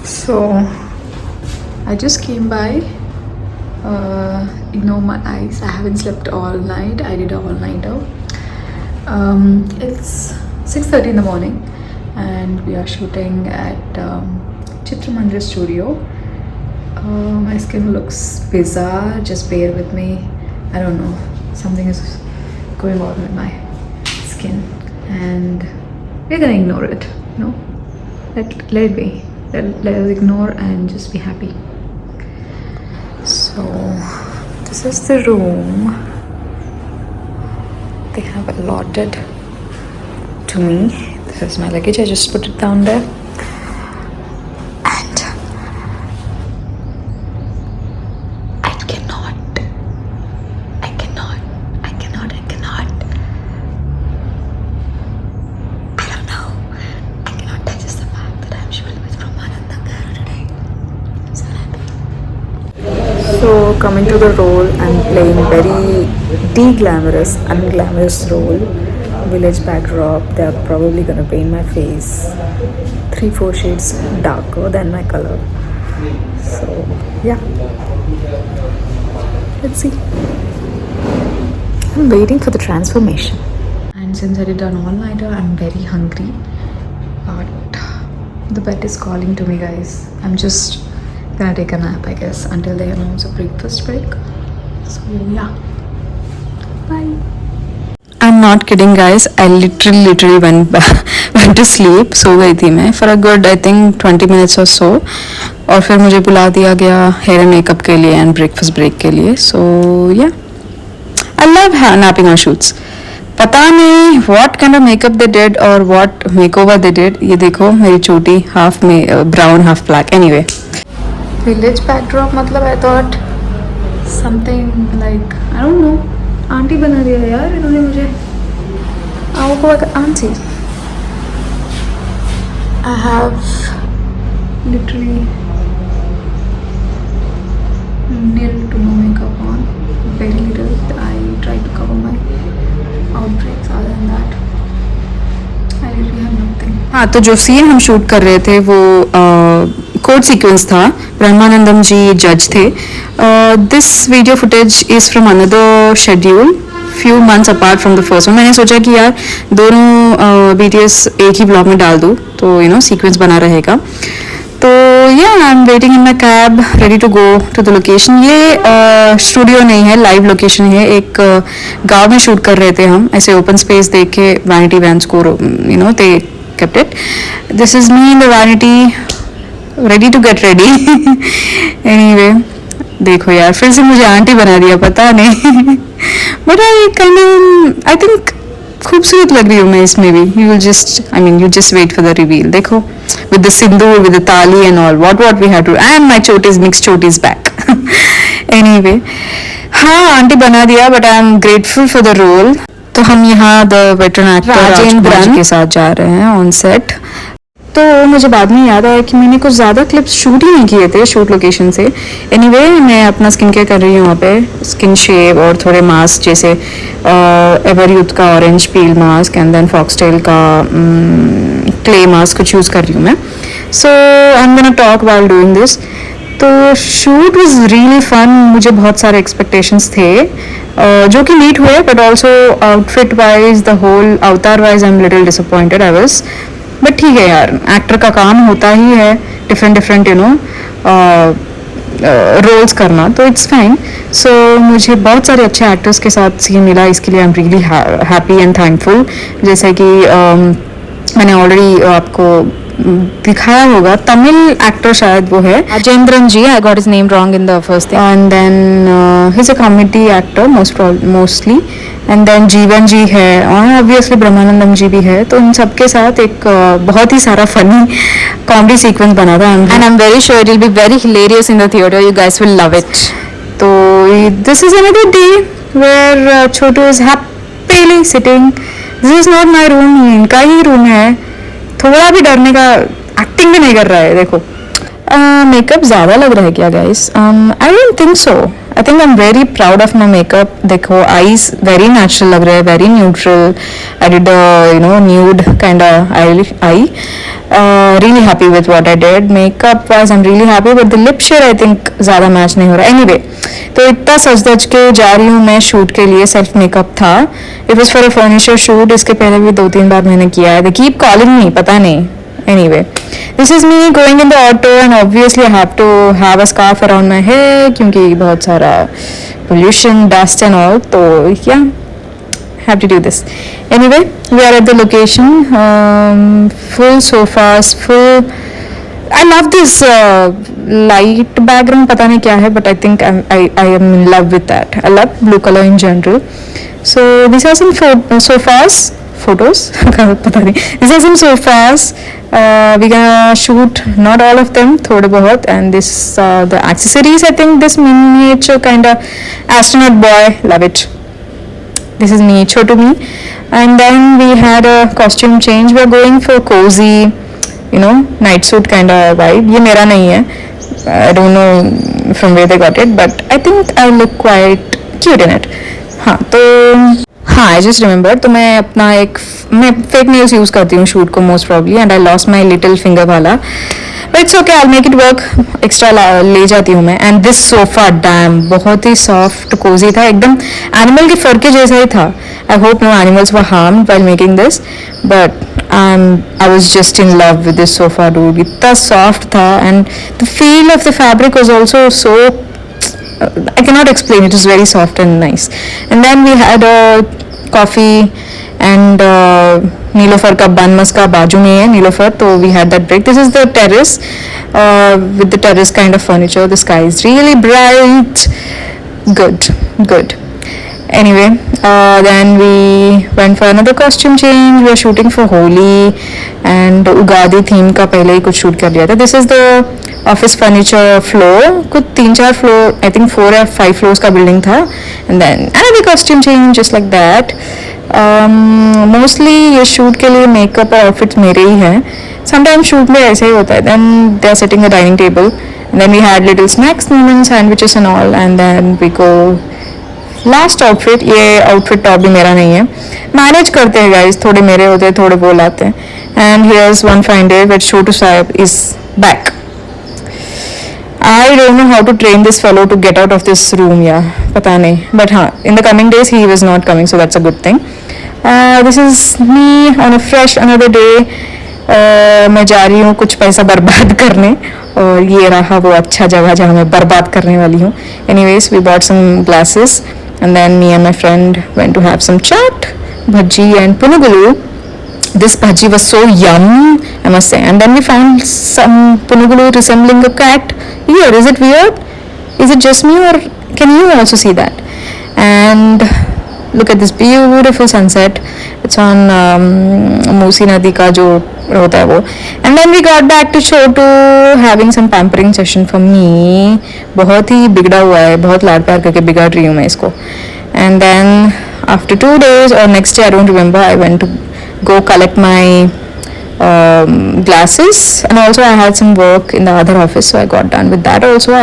So I just came by. Ignore my eyes. I haven't slept all night. I did an all-nighter. It's 6:30 in the morning, and we are shooting at Chitramandra Studio. My skin looks bizarre. Just bear with me. I don't know. Something is going on with my skin, and we're gonna ignore it. No, let it be. Let us ignore and just be happy. So this is the room they have allotted to me. This is my luggage. I just put it down there, and I cannot. I don't know. I cannot digest the fact that I'm shooting with Brahmananda Garu today. I'm so happy. So coming to the role, I'm playing very de-glamorous, unglamorous role. Village backdrop. They're probably gonna paint my face 3-4 shades darker than my color. So yeah, let's see. I'm waiting for the transformation. And since I did an all-nighter, I'm very hungry. But the bed is calling to me, guys. I'm just gonna take a nap, I guess, until they announce a breakfast break. So yeah, bye. I'm not kidding, guys. I literally went to sleep. सो गई थी मैं for a good I think 20 minutes or so. और फिर मुझे बुला दिया गया hair and makeup के लिए एंड ब्रेकफास्ट ब्रेक के लिए. सो या, I love napping on shoots. पता नहीं what kind of makeup they did or what makeover they did. ये देखो मेरी चोटी half में brown half black. Anyway, village backdrop मतलब I thought something like I don't know. Aunty बना दिया यार इन्होंने मुझे. आओ को aunty. I have literally nil to no makeup on. Very little. I try to cover my outbreaks. Other than that, I really have nothing. हाँ, तो जो सीन हम शूट कर रहे थे वो कोर्ट सीक्वेंस था. ब्रह्मानंदम जी जज थे. This video footage is from another schedule few months apart from the first one. मैंने सोचा कि यार दोनों BTS एक ही ब्लॉग में डाल दूँ तो सीक्वेंस बना रहेगा. तो yeah I am waiting in my cab ready to go to the location. ये स्टूडियो नहीं है, लाइव लोकेशन है. एक गांव में शूट कर रहे थे हम. ऐसे ओपन स्पेस देख के वैनिटी वैन्स को दे kept it. This is me in the vanity, ready to get ready. Anyway, देखो यार फिर से मुझे आंटी बना दिया, पता नहीं. But I think खूबसूरत लग रही हूँ मैं इसमें भी. You just wait for the reveal. देखो with the sindoor, with the tali and all, what we have to, and my chotis, mixed chotis back. Anyway, हाँ आंटी बना दिया, but I am grateful for the role. तो हम यहाँ the veteran actor Rajendran के साथ जा रहे हैं ऑन सेट. तो मुझे बाद में याद आया कि मैंने कुछ ज़्यादा क्लिप्स शूट ही नहीं किए थे शूट लोकेशन से. एनीवे, मैं अपना स्किन केयर कर रही हूँ वहाँ पे. स्किन शेव और थोड़े मास्क जैसे एवर यूथ का orange peel mask and then Foxtail का क्ले मास्क कुछ यूज़ कर रही हूँ मैं. So I am gonna talk while doing this. तो शूट वॉज रियली फन. मुझे बहुत सारे एक्सपेक्टेशंस थे जो कि मीट हुए, but also outfit wise the whole avatar wise I am little disappointed I was. But ठीक है यार, एक्टर का काम होता ही है डिफरेंट रोल्स करना, तो इट्स फाइन. सो मुझे बहुत सारे अच्छे एक्टर्स के साथ सीन मिला. इसके लिए I am really happy and thankful. जैसे कि मैंने ऑलरेडी आपको दिखाया होगा, तमिल एक्टर शायद वो है Rajendran ji. I got his name wrong in the first thing. And then he is a comedy actor mostly. And then Jeevan ji है और ऑब्वियसली ब्रह्मानंदम जी भी है. तो इन सबके साथ एक बहुत ही सारा फनी कॉमेडी सीक्वेंस बना था. And I am very sure it will be very hilarious in the theatre. You guys will love it. तो this is another day where Chhotu is happily sitting. This is not my room, इनका ही room है. थोड़ा भी डरने का acting भी नहीं कर रहा है. देखो मेकअप ज़्यादा लग रहा है क्या guys? I don't think so. I think I am very proud of my makeup. देखो आईज वेरी नेचुरल लग रहे हैं, very neutral. I did nude kind I. Really happy with what I did. Makeup wise I'm really happy, but the lip shade I think ज़्यादा match नहीं हो रहा. Anyway, तो इतना सज धज के जा रही हूँ मैं शूट के लिए. सेल्फ मेकअप था. It was for a furniture shoot. इसके पहले भी 2-3 बार मैंने किया है. They keep calling me, पता नहीं. Anyway, this is me going in the auto and obviously I have to have a scarf around my hair क्योंकि बहुत सारा pollution, dust and all. तो yeah, have to do this. Anyway, we are at the location. Full sofas, full. I love this light background. पता नहीं क्या है, but I think I am in love with that. I love blue color in general. So these are some sofas. Photos पता नहीं. These are some sofas. We gonna shoot not all of them, थोड़े बहुत. And this the accessories. I think this miniature kind of astronaut boy. Love it. This is me, Chotu me. And then we had a costume change. We are going for cozy, night suit kind of vibe. ये मेरा नहीं है. I don't know from where they got it, but I think I look quite cute in it. हाँ तो हाँ I just remember. तो मैं fake nails use करती हूँ शूट को most probably. And I lost my little finger वाला. But it's okay, I make it work. Extra ले जाती हूँ मैं. एंड दिस सोफा डैम बहुत ही सॉफ्ट कोजी था, एकदम एनिमल के फर के जैसा ही था. I hope no animals were harmed while making this, but I was just in love with this sofa dude. इतना सॉफ्ट था. And the feel of the fabric was also so I cannot explain. It is very soft and nice. And then we had a coffee and Neelofer ka ban maska baaju mein hai Neelofer. So we had that break. This is the terrace with the terrace kind of furniture. The sky is really bright. Good. Anyway, then we went for another costume change. We are shooting for Holi and Ugadi theme का पहले ही कुछ shoot कर लिया था. This is the office furniture floor. कुछ 3-4 floor, I think 4 or 5 floors का building था. And then another costume change just like that. Mostly ये shoot के लिए makeup और outfits मेरे ही हैं. Sometimes shoot में ऐसे ही होता है. Then they are setting a dining table. And then we had little snacks, moments, sandwiches and all. And then we go. Last outfit. ये आउटफिट टॉप भी मेरा नहीं है. मैनेज करते हैं गाइज, थोड़े मेरे होते हैं, थोड़े वो लाते हैं. And here's one fine day when Chhotu sahab is back. I don't know how to train this fellow to get out of this room. या पता नहीं, बट हाँ in the coming days he was not coming, so that's a good thing. This is me on a fresh another day. मैं जा रही हूँ कुछ पैसा बर्बाद करने, और ये रहा वो अच्छा जगह जहाँ मैं बर्बाद करने वाली हूँ. Anyways we bought some glasses. And then me and my friend went to have some chaat, bhaji and punugulu. This bhaji was so yum, I must say. And then we found some punugulu resembling a cat here. Is it weird? Is it just me, or can you also see that? And look at this beautiful sunset. It's on Musi Nadi का जो होता है वो. And then we got back to Chotu having some pampering session for me. बहुत ही बिगड़ा हुआ है, बहुत लाड प्यार करके बिगाड़ रही हूँ मैं इसको. And then after 2 days or next day I don't remember, I went to go collect my glasses, and also I had some work in the other office, so I got done with that also.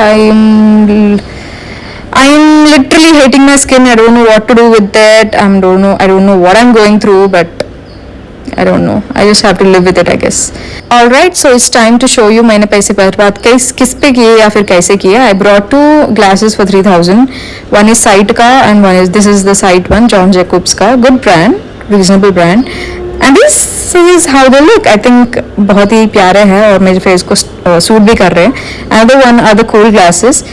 I'm literally hating my skin. I don't know what to do with it. I don't know what I'm going through, but I don't know. I just have to live with it, I guess. Alright, so it's time to show you मैंने पैसे बर्बाद किस पे किए या फिर कैसे किए. I brought 2 glasses for 3,000. One is Sight का and this is the Sight one, John Jacobs का. Good brand, reasonable brand. And this is how they look. I think बहुत ही प्यारे हैं और मेरे फेस को सूट भी कर रहे हैं. Another one are the cool glasses.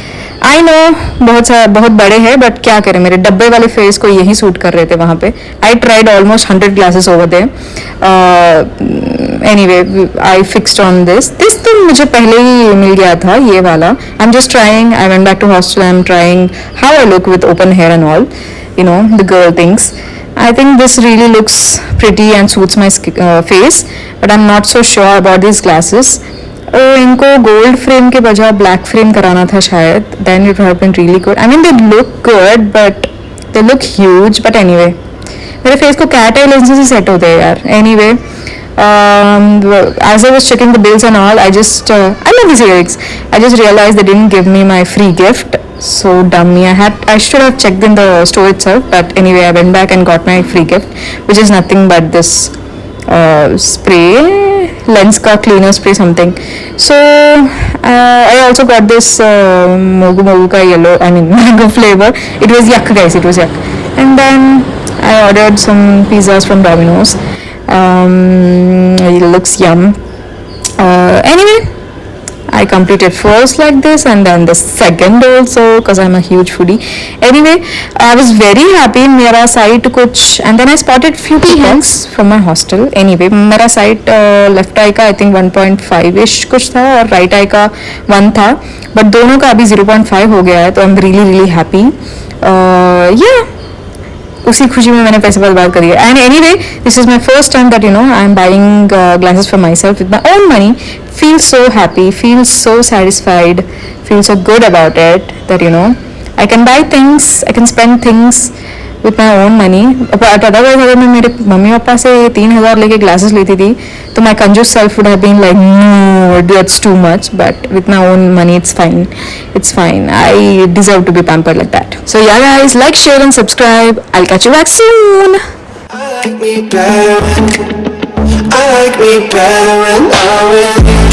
I know बहुत बड़े हैं, बट क्या करें, मेरे डब्बे वाले फेस को यही सूट कर रहे थे वहाँ पे. I tried almost 100 glasses over there. Anyway I fixed on this तो मुझे पहले ही मिल गया था ये वाला. I am just trying. I went back to hostel. I am trying how I look with open hair and all, the girl things. I think this really looks pretty and suits my face, but I'm not so sure about these glasses. इनको gold frame के बजाय black frame कराना था शायद. Then it have been really good. I mean they look good but they look huge. But anyway मेरे face को cat eye lenses से set होते हैं यार. Anyway As I was checking the bills and all, I love these lyrics. I just realized they didn't give me my free gift. So dummy. I should have checked in the store itself. But anyway, I went back and got my free gift, which is nothing but this spray, Lenska cleaner spray something. So I also got this Mogu Mogu ka mango flavor. It was yuck, guys. It was yuck. And then I ordered some pizzas from Domino's. It looks yum. Anyway, I completed first like this and then the second also because I'm a huge foodie. Anyway, I was very happy. मेरा site कुछ and then I spotted few people from my hostel. Anyway, मेरा site left eye का I think 1.5 ish कुछ था और right eye का 1 था. But दोनों का अभी 0.5 हो गया है तो I'm really happy. Yeah. उसी खुशी में मैंने पैसे बर्बाद कर दिए. And anyway, this is my first time that I am buying glasses for myself with my own money. Feel so happy, feel so satisfied, feel so good about it that I can buy things, I can spend things with my own money. But otherwise अगर मैं मेरे mummy papa से 3,000 लेके glasses लेती थी तो my कंजूस self would have been like no, that's too much. But with my own money it's fine. I deserve to be pampered like that. So yeah guys, like, share and subscribe. I'll catch you back soon. I like me better when I'm with you.